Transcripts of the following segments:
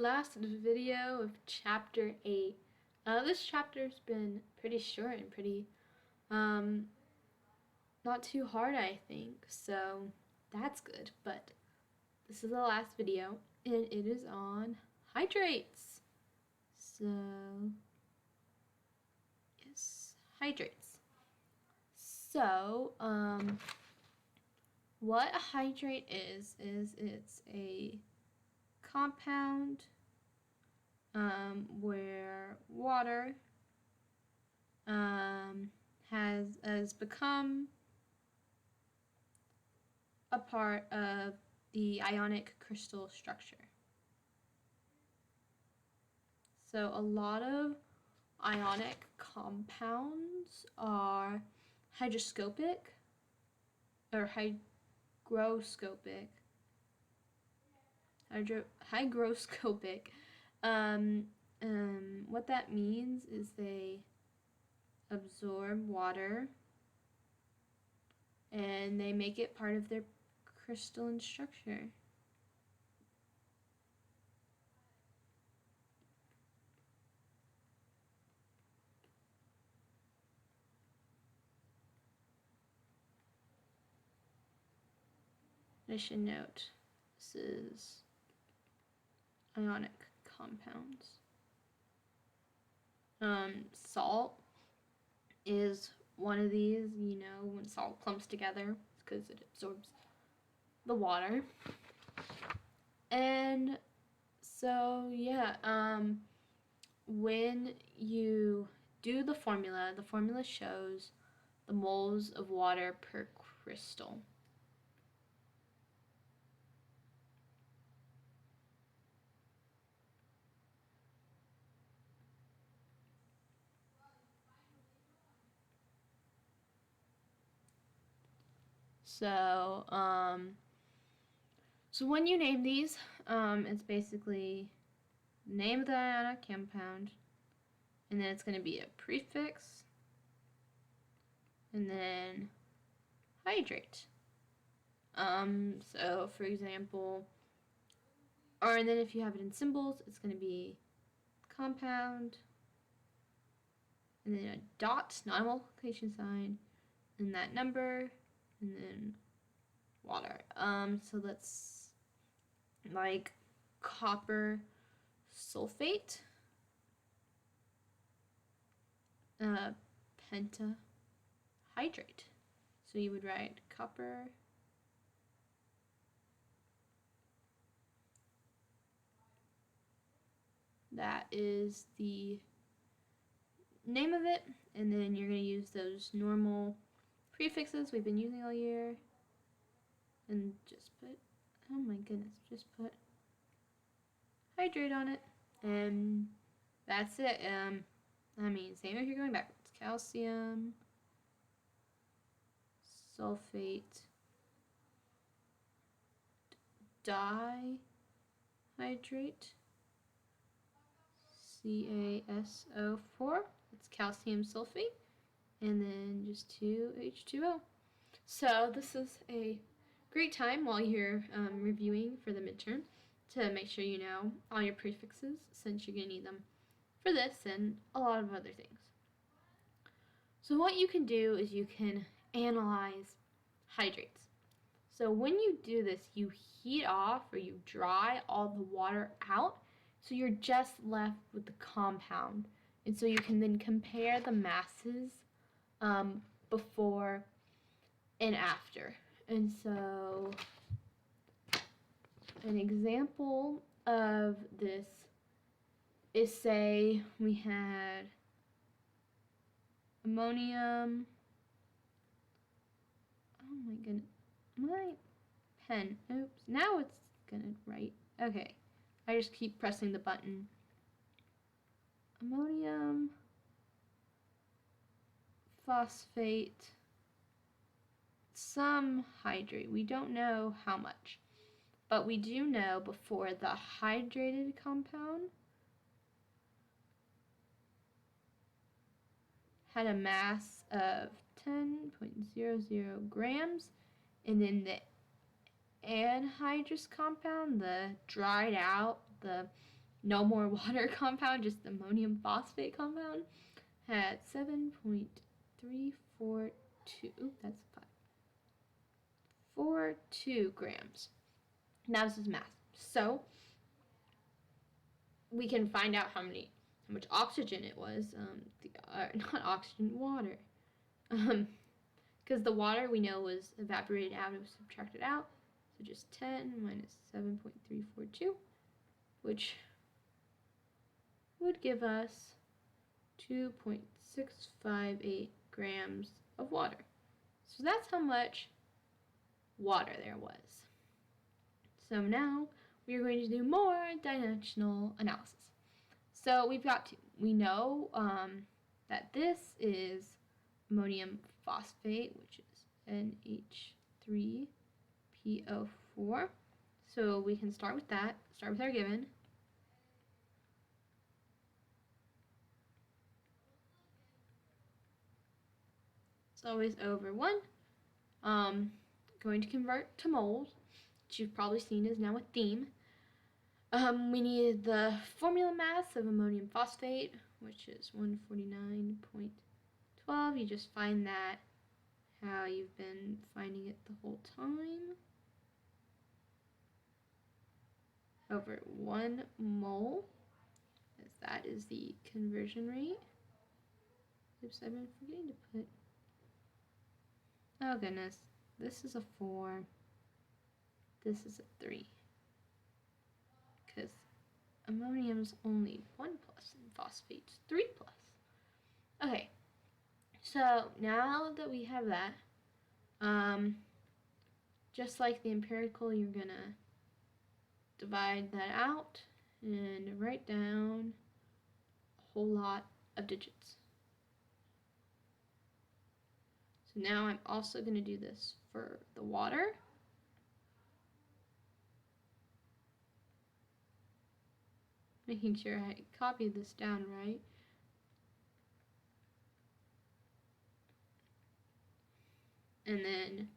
last video of chapter 8. This chapter's been pretty short and pretty, not too hard, I think, so that's good. But this is the last video, and it is on hydrates. So, yes, hydrates. So, what a hydrate is it's a compound where water has become a part of the ionic crystal structure. So a lot of ionic compounds are hygroscopic or hygroscopic. Hygroscopic. What that means is they absorb water and they make it part of their crystalline structure. I should note, this is ionic compounds. Salt is one of these, when salt clumps together, it's because it absorbs the water. And so, yeah, when you do the formula shows the moles of water per crystal. So, so when you name these, it's basically name of the ionic compound, and then it's going to be a prefix, and then hydrate. So for example, and then if you have it in symbols, it's going to be compound, and then a dot, not a multiplication sign, and that number, and then water. So that's like copper sulfate, pentahydrate. So you would write copper that is the name of it, and then you're going to use those normal prefixes we've been using all year, and just put, oh my goodness, just put hydrate on it, and that's it. Same if you're going backwards. Calcium sulfate dihydrate, CaSO4, that's calcium sulfate, and then just 2H2O. So this is a great time while you're reviewing for the midterm to make sure you know all your prefixes, since you're going to need them for this and a lot of other things. So what you can do is you can analyze hydrates. So when you do this, you heat off or you dry all the water out, so you're just left with the compound. And so you can then compare the masses before and after. And so an example of this is, say we had ammonium. Oh my goodness, my pen, oops, now it's gonna write. Okay, I just keep pressing the button. Ammonium phosphate, some hydrate. We don't know how much, but we do know before the hydrated compound had a mass of 10.00 grams, and then the anhydrous compound, the dried out, the no more water compound, just ammonium phosphate compound, had 7.342. That's 5.42 grams. Now this is math. So we can find out how much oxygen it was. Not oxygen, water. Because the water we know was evaporated out, it was subtracted out. So just 10 minus 7.342, which would give us 2.658 grams of water. So that's how much water there was. So now we are going to do more dimensional analysis. So we've got two. We know that this is ammonium phosphate, which is NH3PO4. So we can start with that, start with our given. It's always over 1. Going to convert to moles, which you've probably seen is now a theme. We need the formula mass of ammonium phosphate, which is 149.12. You just find that how you've been finding it the whole time. Over 1 mole, as that is the conversion rate. Oops, I've been forgetting to put... Oh goodness, this is a 4. This is a 3. Because ammonium's only 1+ and phosphate's 3+. Okay, so now that we have that, just like the empirical, you're gonna divide that out and write down a whole lot of digits. So now I'm also gonna do this for the water. Making sure I copied this down right. And then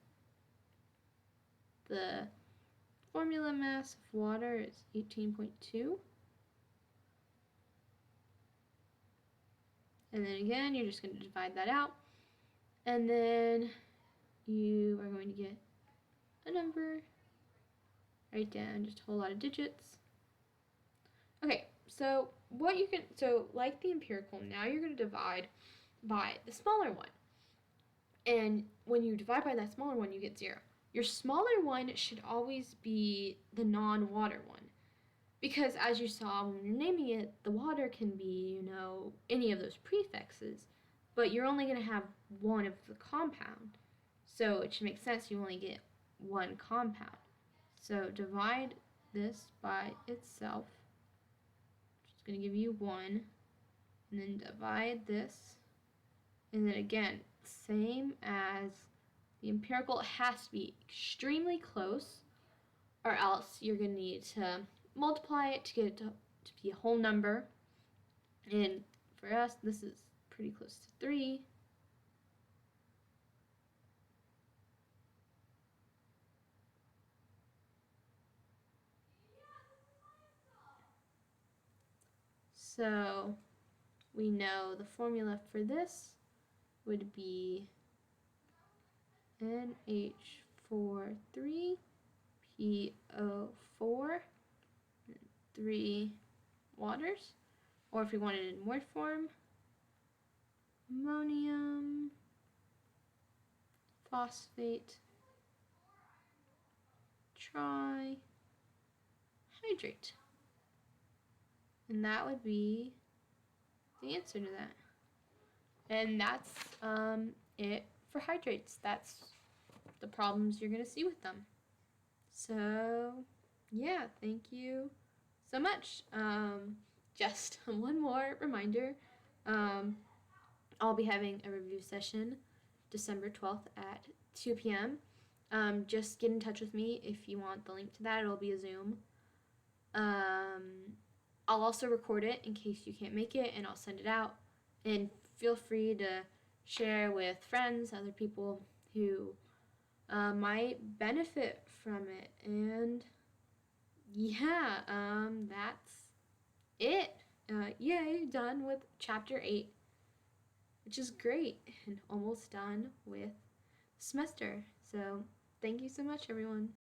the formula mass of water is 18.2. And then again, you're just going to divide that out. And then you are going to get a number. Write down just a whole lot of digits. Okay, so like the empirical, now you're going to divide by the smaller one. And when you divide by that smaller one, you get 0. Your smaller one should always be the non-water one. Because as you saw when you're naming it, the water can be, any of those prefixes, but you're only going to have one of the compound. So it should make sense you only get one compound. So divide this by itself, which is going to give you 1, and then divide this, and then again, same as the empirical, it has to be extremely close, or else you're going to need to multiply it to get it to be a whole number. And for us, this is pretty close to 3. So we know the formula for this would be NH43PO4, 3 waters. Or if we wanted it in word form, ammonium phosphate trihydrate. And that would be the answer to that. And that's it for hydrates. That's the problems you're going to see with them. So, yeah, thank you so much. Just one more reminder. I'll be having a review session December 12th at 2 p.m. Just get in touch with me if you want the link to that. It'll be a Zoom. I'll also record it in case you can't make it, and I'll send it out. And feel free to share with friends, other people who might benefit from it. And yeah, that's it. Yay, done with chapter 8, which is great, and almost done with the semester. So thank you so much, everyone.